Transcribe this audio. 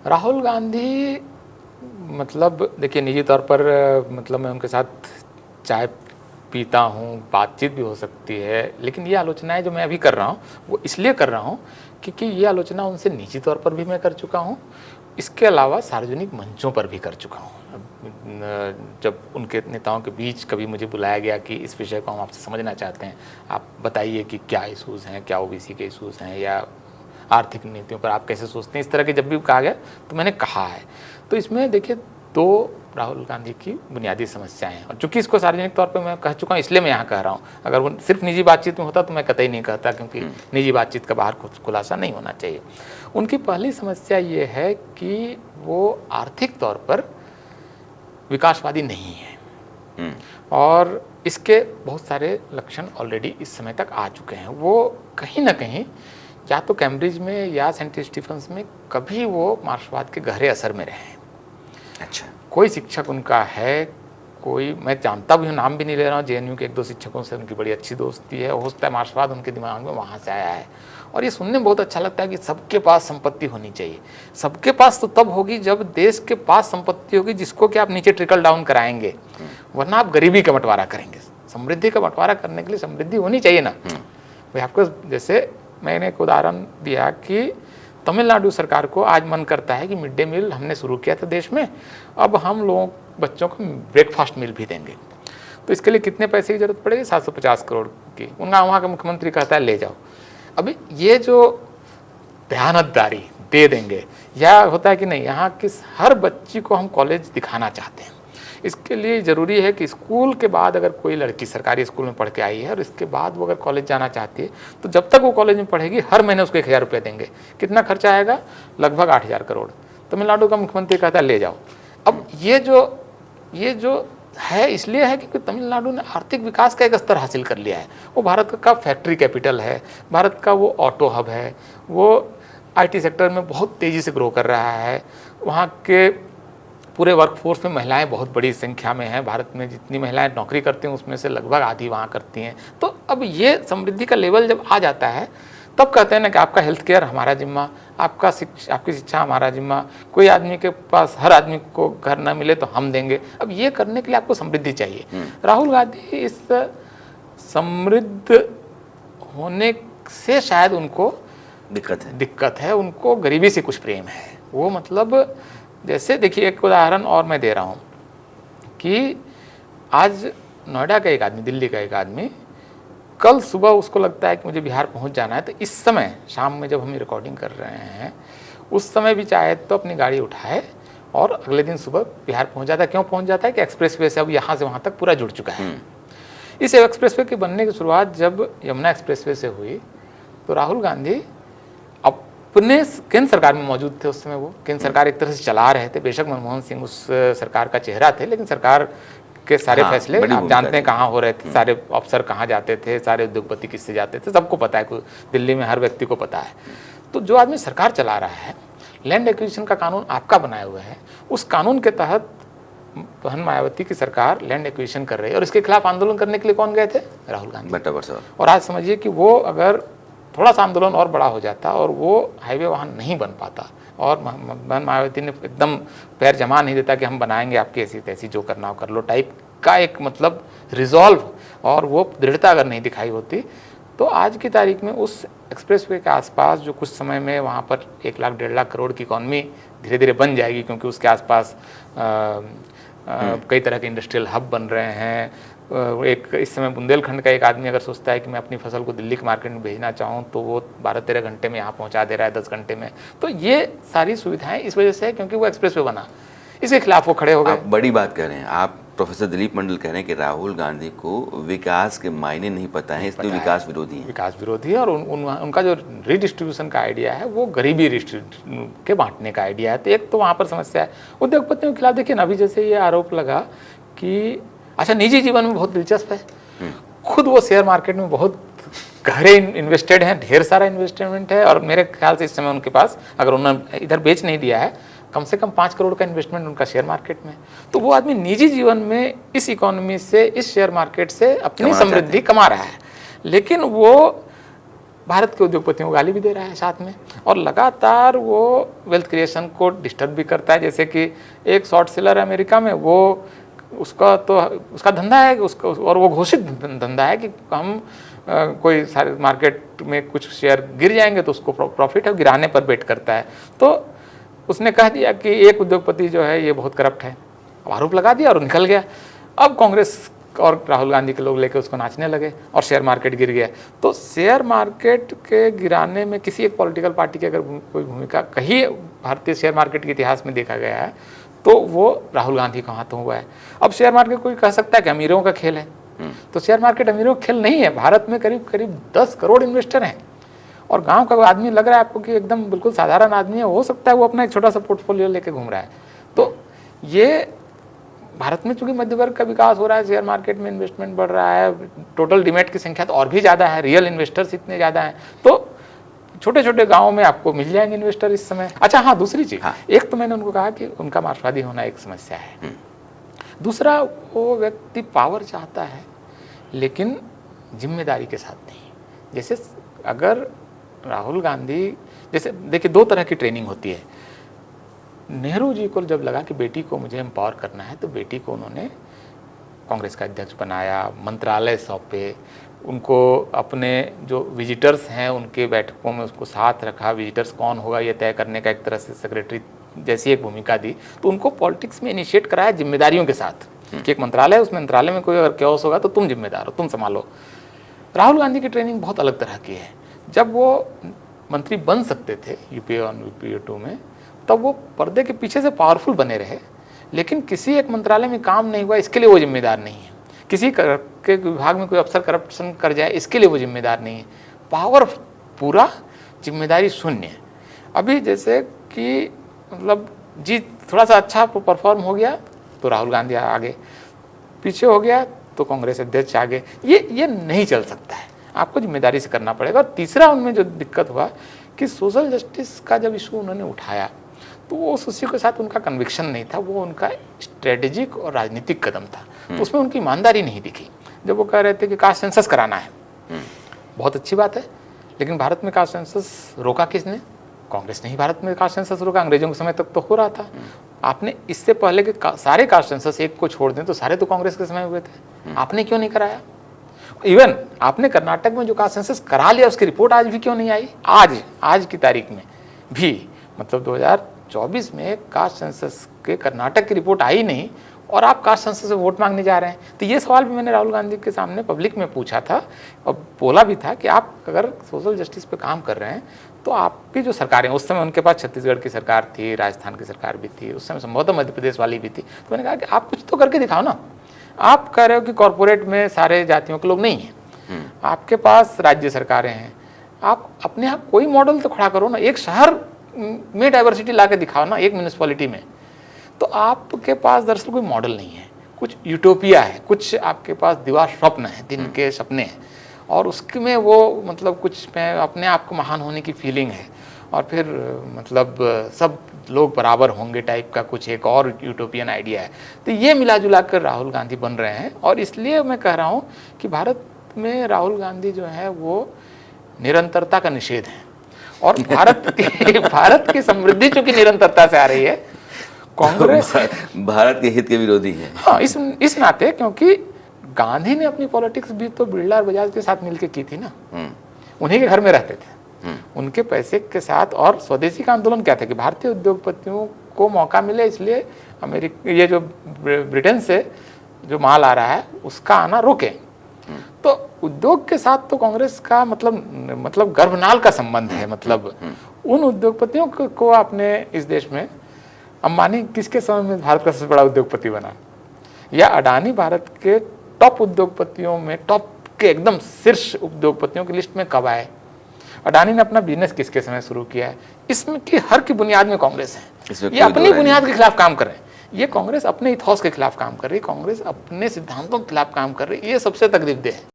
राहुल गांधी मतलब देखिए निजी तौर पर मतलब मैं उनके साथ चाय पीता हूँ, बातचीत भी हो सकती है, लेकिन ये आलोचनाएं जो मैं अभी कर रहा हूँ वो इसलिए कर रहा हूँ क्योंकि ये आलोचना उनसे निजी तौर पर भी मैं कर चुका हूँ, इसके अलावा सार्वजनिक मंचों पर भी कर चुका हूँ। जब उनके नेताओं के बीच कभी मुझे बुलाया गया कि इस विषय को हम आपसे समझना चाहते हैं, आप बताइए कि क्या इशूज़ हैं, क्या ओबीसी के इशूज़ हैं या आर्थिक नीतियों पर आप कैसे सोचते हैं, इस तरह के जब भी कहा गया तो मैंने कहा है। तो इसमें देखिए दो राहुल गांधी की बुनियादी समस्याएं हैं, और चूंकि इसको सार्वजनिक तौर पे मैं कह चुका हूँ इसलिए मैं यहाँ कह रहा हूँ। अगर वो सिर्फ निजी बातचीत में होता तो मैं कतई नहीं कहता, क्योंकि निजी बातचीत का बाहर खुलासा नहीं होना चाहिए। उनकी पहली समस्या ये है कि वो आर्थिक तौर पर विकासवादी नहीं है, और इसके बहुत सारे लक्षण ऑलरेडी इस समय तक आ चुके हैं। वो कहीं ना कहीं या तो कैम्ब्रिज में या सेंट स्टीफेंस में कभी वो मार्क्सवाद के गहरे असर में रहे हैं। अच्छा, कोई शिक्षक उनका है, कोई मैं जानता भी हूँ, नाम भी नहीं ले रहा हूँ, जेएनयू के एक दो शिक्षकों से उनकी बड़ी अच्छी दोस्ती है, हो सकता है मार्क्सवाद उनके दिमाग में वहाँ से आया है। और ये सुनने में बहुत अच्छा लगता है कि सबके पास संपत्ति होनी चाहिए। सबके पास तो तब होगी जब देश के पास संपत्ति होगी जिसको कि आप नीचे ट्रिकल डाउन कराएंगे, वरना आप गरीबी का बंटवारा करेंगे। समृद्धि का बंटवारा करने के लिए समृद्धि होनी चाहिए ना भाई। आपको जैसे मैंने एक उदाहरण दिया कि तमिलनाडु सरकार को आज मन करता है कि मिड डे मील हमने शुरू किया था देश में, अब हम लोगों बच्चों को ब्रेकफास्ट मील भी देंगे। तो इसके लिए कितने पैसे की जरूरत पड़ेगी? 750 करोड़ की। उनका वहाँ का मुख्यमंत्री कहता है ले जाओ। अभी ये जो बयानतदारी दे देंगे, या होता है कि नहीं यहाँ किस हर बच्ची को हम कॉलेज दिखाना चाहते हैं। इसके लिए ज़रूरी है कि स्कूल के बाद अगर कोई लड़की सरकारी स्कूल में पढ़ के आई है और इसके बाद वो अगर कॉलेज जाना चाहती है तो जब तक वो कॉलेज में पढ़ेगी हर महीने उसको 1000 रुपये देंगे। कितना खर्चा आएगा? लगभग 8000 करोड़। तमिलनाडु का मुख्यमंत्री कहता है ले जाओ। अब ये जो है इसलिए है क्योंकि तमिलनाडु ने आर्थिक विकास का एक स्तर हासिल कर लिया है। वो भारत का फैक्ट्री कैपिटल है, भारत का वो ऑटो हब है, वो IT सेक्टर में बहुत तेज़ी से ग्रो कर रहा है। वहाँ के पूरे वर्कफोर्स में महिलाएं बहुत बड़ी संख्या में हैं। भारत में जितनी महिलाएं नौकरी करती हैं उसमें से लगभग आधी वहाँ करती हैं। तो अब ये समृद्धि का लेवल जब आ जाता है तब कहते हैं ना कि आपका हेल्थ केयर हमारा जिम्मा, आपकी शिक्षा हमारा जिम्मा, कोई आदमी के पास हर आदमी को घर ना मिले तो हम देंगे। अब ये करने के लिए आपको समृद्धि चाहिए। राहुल गांधी इस समृद्ध होने से शायद उनको दिक्कत है। उनको गरीबी से कुछ प्रेम है। वो मतलब जैसे देखिए एक उदाहरण और मैं दे रहा हूँ कि आज नोएडा का एक आदमी, दिल्ली का एक आदमी कल सुबह उसको लगता है कि मुझे बिहार पहुँच जाना है, तो इस समय शाम में जब हम रिकॉर्डिंग कर रहे हैं उस समय भी चाहे तो अपनी गाड़ी उठाए और अगले दिन सुबह बिहार पहुँच जाता है। क्यों पहुँच जाता है कि एक्सप्रेसवे से अब यहाँ से वहाँ तक पूरा जुड़ चुका है। इस एक्सप्रेसवे के बनने की शुरुआत जब यमुना एक्सप्रेसवे से हुई तो राहुल गांधी अपने केंद्र सरकार में मौजूद थे। उस समय वो केंद्र सरकार एक तरह से चला रहे थे। बेशक मनमोहन सिंह उस सरकार का चेहरा थे, लेकिन सरकार के सारे फैसले आप जानते हैं कहाँ हो रहे थे, सारे अफसर कहाँ जाते थे, सारे उद्योगपति किससे जाते थे, सबको पता है। दिल्ली में हर व्यक्ति को पता है। तो जो आदमी सरकार चला रहा है, लैंड एक्विजिशन का कानून आपका बनाया हुआ है, उस कानून के तहत बहन मायावती की सरकार लैंड एक्विजिशन कर रही है, और इसके खिलाफ आंदोलन करने के लिए कौन गए थे? राहुल गांधी। और आज समझिए कि वो अगर थोड़ा सा आंदोलन और बड़ा हो जाता और वो हाईवे वहाँ नहीं बन पाता, और बहन मायावती ने एकदम पैर जमा नहीं देता कि हम बनाएंगे आपकी ऐसी तैसी, जो करना हो कर लो टाइप का एक मतलब रिजॉल्व, और वो दृढ़ता अगर नहीं दिखाई होती तो आज की तारीख में उस एक्सप्रेसवे के आसपास जो कुछ समय में वहाँ पर 1 लाख 1.5 लाख करोड़ की इकॉनमी धीरे धीरे बन जाएगी, क्योंकि उसके आसपास कई तरह के इंडस्ट्रियल हब बन रहे हैं। एक इस समय बुंदेलखंड का एक आदमी अगर सोचता है कि मैं अपनी फसल को दिल्ली के मार्केट में भेजना चाहूँ तो वो 12-13 घंटे में यहाँ पहुँचा दे रहा है, 10 घंटे में। तो ये सारी सुविधाएं इस वजह से है क्योंकि वो एक्सप्रेसवे बना, इसके खिलाफ वो खड़े हो गए। आप बड़ी बात कह रहे हैं। आप प्रोफेसर दिलीप मंडल कह रहे हैं कि राहुल गांधी को विकास के मायने नहीं पता है, इसलिए विकास विरोधी है। विकास विरोधी है, और उनका जो रिडिस्ट्रीब्यूशन का आइडिया है वो गरीबी के बांटने का आइडिया है। तो एक तो वहाँ पर समस्या है। उद्योगपतियों के खिलाफ देखिए ना, अभी जैसे ये आरोप लगा कि अच्छा निजी जीवन में बहुत दिलचस्प है, खुद वो शेयर मार्केट में बहुत गहरे इन्वेस्टेड हैं, ढेर सारा इन्वेस्टमेंट है, और मेरे ख्याल से इस समय उनके पास अगर उन्होंने इधर बेच नहीं दिया है कम से कम 5 करोड़ का इन्वेस्टमेंट उनका शेयर मार्केट में। तो वो आदमी निजी जीवन में इस इकोनॉमी से, इस शेयर मार्केट से अपनी समृद्धि कमा रहा है, लेकिन वो भारत के उद्योगपतियों को गाली भी दे रहा है साथ में, और लगातार वो वेल्थ क्रिएशन को डिस्टर्ब भी करता है। जैसे कि एक शॉर्ट सेलर अमेरिका में, वो उसका धंधा है उसका, और वो घोषित धंधा है कि हम कोई सारे मार्केट में कुछ शेयर गिर जाएंगे तो उसको प्रॉफिट है, गिराने पर बेट करता है। तो उसने कह दिया कि एक उद्योगपति जो है ये बहुत करप्ट है, आरोप लगा दिया और निकल गया। अब कांग्रेस और राहुल गांधी के लोग लेकर उसको नाचने लगे और शेयर मार्केट गिर गया। तो शेयर मार्केट के गिराने में किसी एक पॉलिटिकल पार्टी की अगर कोई भूमिका कहीं भारतीय शेयर मार्केट के इतिहास में देखा गया है तो वो राहुल गांधी का हाथों हुआ है। अब शेयर मार्केट कोई कह सकता है कि अमीरों का खेल है, तो शेयर मार्केट अमीरों का खेल नहीं है। भारत में करीब करीब 10 करोड़ इन्वेस्टर हैं, और गांव का आदमी लग रहा है आपको कि एकदम बिल्कुल साधारण आदमी है, हो सकता है वो अपना एक छोटा सा पोर्टफोलियो लेके घूम रहा है। तो ये भारत में चूंकि मध्य वर्ग का विकास हो रहा है, शेयर मार्केट में इन्वेस्टमेंट बढ़ रहा है, टोटल डीमैट की संख्या तो और भी ज़्यादा है, रियल इन्वेस्टर्स इतने ज़्यादा हैं, तो छोटे छोटे गाँव में आपको मिल जाएंगे इन्वेस्टर इस समय। अच्छा हाँ, दूसरी चीज़, एक तो मैंने उनको कहा कि उनका मार्क्सवादी होना एक समस्या है, दूसरा वो व्यक्ति पावर चाहता है लेकिन जिम्मेदारी के साथ नहीं। जैसे अगर राहुल गांधी, जैसे देखिए 2 तरह की ट्रेनिंग होती है। नेहरू जी को जब लगा कि बेटी को मुझे एम्पावर करना है तो बेटी को उन्होंने कांग्रेस का अध्यक्ष बनाया, मंत्रालय सौंपे, उनको अपने जो विजिटर्स हैं उनके बैठकों में उसको साथ रखा, विजिटर्स कौन होगा ये तय करने का एक तरह से सेक्रेटरी जैसी एक भूमिका दी। तो उनको पॉलिटिक्स में इनिशिएट कराया जिम्मेदारियों के साथ कि एक मंत्रालय है, उस मंत्रालय में कोई अगर क्योस होगा तो तुम जिम्मेदार हो, तुम संभालो। राहुल गांधी की ट्रेनिंग बहुत अलग तरह की है। जब वो मंत्री बन सकते थे यूपीए 1 यूपीए 2 में, तब वो पर्दे के पीछे से पावरफुल बने रहे, लेकिन किसी एक मंत्रालय में काम नहीं हुआ इसके लिए वो जिम्मेदार नहीं है, किसी के विभाग में कोई अफसर करप्शन कर जाए इसके लिए वो जिम्मेदार नहीं है। पावर पूरा, जिम्मेदारी शून्य। अभी जैसे कि मतलब जी थोड़ा सा अच्छा परफॉर्म हो गया तो राहुल गांधी आगे, पीछे हो गया तो कांग्रेस अध्यक्ष आगे, ये नहीं चल सकता है, आपको जिम्मेदारी से करना पड़ेगा। और तीसरा उनमें जो दिक्कत हुआ कि सोशल जस्टिस का जब इशू उन्होंने उठाया तो वो उसी के साथ उनका कन्विक्शन नहीं था, वो उनका स्ट्रेटेजिक और राजनीतिक कदम था, तो उसमें उनकी ईमानदारी नहीं दिखी। जब वो कह रहे थे कि कास्ट सेंसस कराना है, बहुत अच्छी बात है, लेकिन भारत में कास्ट सेंसस रोका किसने? कांग्रेस ने ही भारत में कास्ट सेंसस रोका, अंग्रेजों के समय तक तो हो रहा था। आपने इससे पहले कि सारे कास्ट सेंसस एक को छोड़ दें तो सारे तो कांग्रेस के समय हुए थे, आपने क्यों नहीं कराया? इवन आपने कर्नाटक में जो कास्ट सेंसस करा लिया उसकी रिपोर्ट आज भी क्यों नहीं आई? आज की तारीख में भी, मतलब 2024 में कास्ट सेंसस के कर्नाटक की रिपोर्ट आई नहीं और आप कास्ट सेंसस से वोट मांगने जा रहे हैं। तो ये सवाल भी मैंने राहुल गांधी के सामने पब्लिक में पूछा था और बोला भी था कि आप अगर सोशल जस्टिस पे काम कर रहे हैं तो आपकी जो सरकारें, उस समय उनके पास छत्तीसगढ़ की सरकार थी, राजस्थान की सरकार भी थी, उस समय संभवतः मध्य प्रदेश वाली भी थी, तो मैंने कहा कि आप कुछ तो करके दिखाओ ना। आप कह रहे हो कि कॉरपोरेट में सारे जातियों के लोग नहीं हैं, आपके पास राज्य सरकारें हैं, आप अपने यहाँ कोई मॉडल तो खड़ा करो ना, एक शहर में डाइवर्सिटी ला के दिखाओ ना, एक म्यूनिसिपैलिटी में। तो आपके पास दरअसल कोई मॉडल नहीं है, कुछ यूटोपिया है, कुछ आपके पास दीवार स्वप्न है, दिन के सपने हैं, और उसमें वो मतलब कुछ में अपने आप को महान होने की फीलिंग है, और फिर मतलब सब लोग बराबर होंगे टाइप का कुछ एक और यूटोपियन आइडिया है। तो ये मिला जुला कर राहुल गांधी बन रहे हैं, और इसलिए मैं कह रहा हूँ कि भारत में राहुल गांधी जो है वो निरंतरता का निषेध है, और भारत की समृद्धि चूंकि निरंतरता से आ रही है, कांग्रेस भारत के हित के विरोधी है। हाँ, इस नाते, क्योंकि गांधी ने अपनी पॉलिटिक्स भी तो बिरला और बजाज के साथ मिलकर की थी ना, उन्हीं के घर में रहते थे, उनके पैसे के साथ। और स्वदेशी का आंदोलन क्या था कि भारतीय उद्योगपतियों को मौका मिले, इसलिए ये जो ब्रिटेन से जो माल आ रहा है उसका आना रोके। तो उद्योग के साथ तो कांग्रेस का मतलब गर्भनाल का संबंध है। मतलब उन उद्योगपतियों को आपने इस देश में, अंबानी किसके समय में भारत का सबसे बड़ा उद्योगपति बना, या अडानी भारत के टॉप उद्योगपतियों में, टॉप के एकदम शीर्ष उद्योगपतियों की लिस्ट में कब आए? अडानी ने अपना बिजनेस किसके समय शुरू किया है? इसमें की हर की बुनियाद में कांग्रेस है। ये अपनी बुनियाद के खिलाफ काम कर रहे हैं, ये कांग्रेस अपने इथॉस के खिलाफ काम कर रही है, कांग्रेस अपने सिद्धांतों के खिलाफ काम कर रही है, ये सबसे तकलीफदेह है।